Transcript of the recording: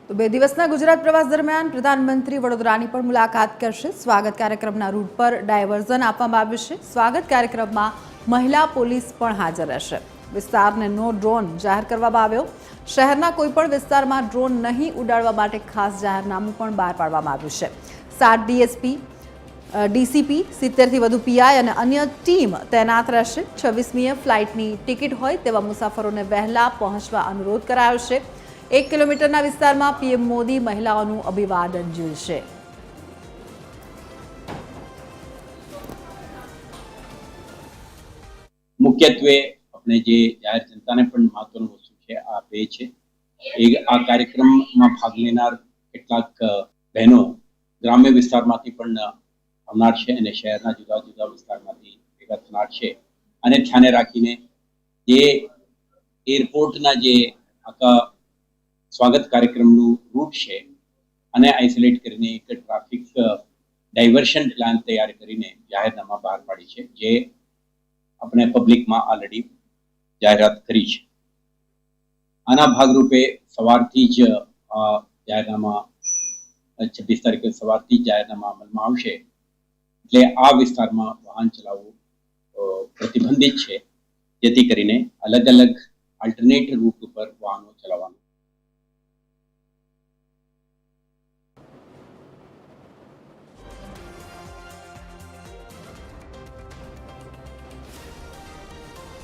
તો 2 દિવસના ગુજરાત પ્રવાસ દરમિયાન પ્રધાનમંત્રી વડોદરાની પણ મુલાકાત કરશે। સ્વાગત કાર્યક્રમના રૂટ પર ડાયવર્ઝન આપવામાં આવ્યું છે। સ્વાગત કાર્યક્રમમાં મહિલા પોલીસ પણ હાજર રહેશે। વિસ્તારને નો ડ્રોન જાહેર કરવામાં આવ્યો। શહેરના કોઈપણ વિસ્તારમાં ડ્રોન નહીં ઉડાડવા માટે ખાસ જાહેરનામું પણ બહાર પાડવામાં આવ્યું છે। 7 ડીએસપી ડીસીપી 70થી વધુ પીઆઈ અને અન્ય ટીમ તૈનાત રહેશે। 26મીએ ફ્લાઇટની ટિકિટ હોય તેવા મુસાફરોને વહેલા પહોંચવા અનુરોધ કરાયો છે। 1 કિલોમીટરના વિસ્તારમાં પીએમ મોદી મહિલાઓનું અભિવાદન ઝીલશે। मुख्यत्वे अपने जे जाहिर जनता ने पण महत्वનું વસ્તુ છે આ બે છે। આ કાર્યક્રમમાં ભાગ લેનાર કેટલાક બહેનો ગ્રામ્ય વિસ્તારમાંથી પણ આવનાર છે અને શહેરના જુદા જુદા વિસ્તારમાંથી ભેગા થનાર છે અને ધ્યાને રાખીને જે એરપોર્ટના જે આખા સ્વાગત કાર્યક્રમનું રૂટ છે અને આઇસોલેટ કરીને એક ટ્રાફિક ડાયવર્શન પ્લાન તૈયાર કરીને જાહેરનામા બહાર પાડી છે જે આપણે પબ્લિકમાં ઓલરેડી જાહેરાત કરી છે। આના ભાગરૂપે સવારથી જ જાહેરનામા 26 તારીખે સવારથી જ જાહેરનામા અમલમાં આવશે એટલે આ વિસ્તારમાં વાહન ચલાવવું પ્રતિબંધિત છે જેથી કરીને અલગ અલગ આલ્ટરનેટ રૂટ ઉપર વાહનો ચલાવવાનું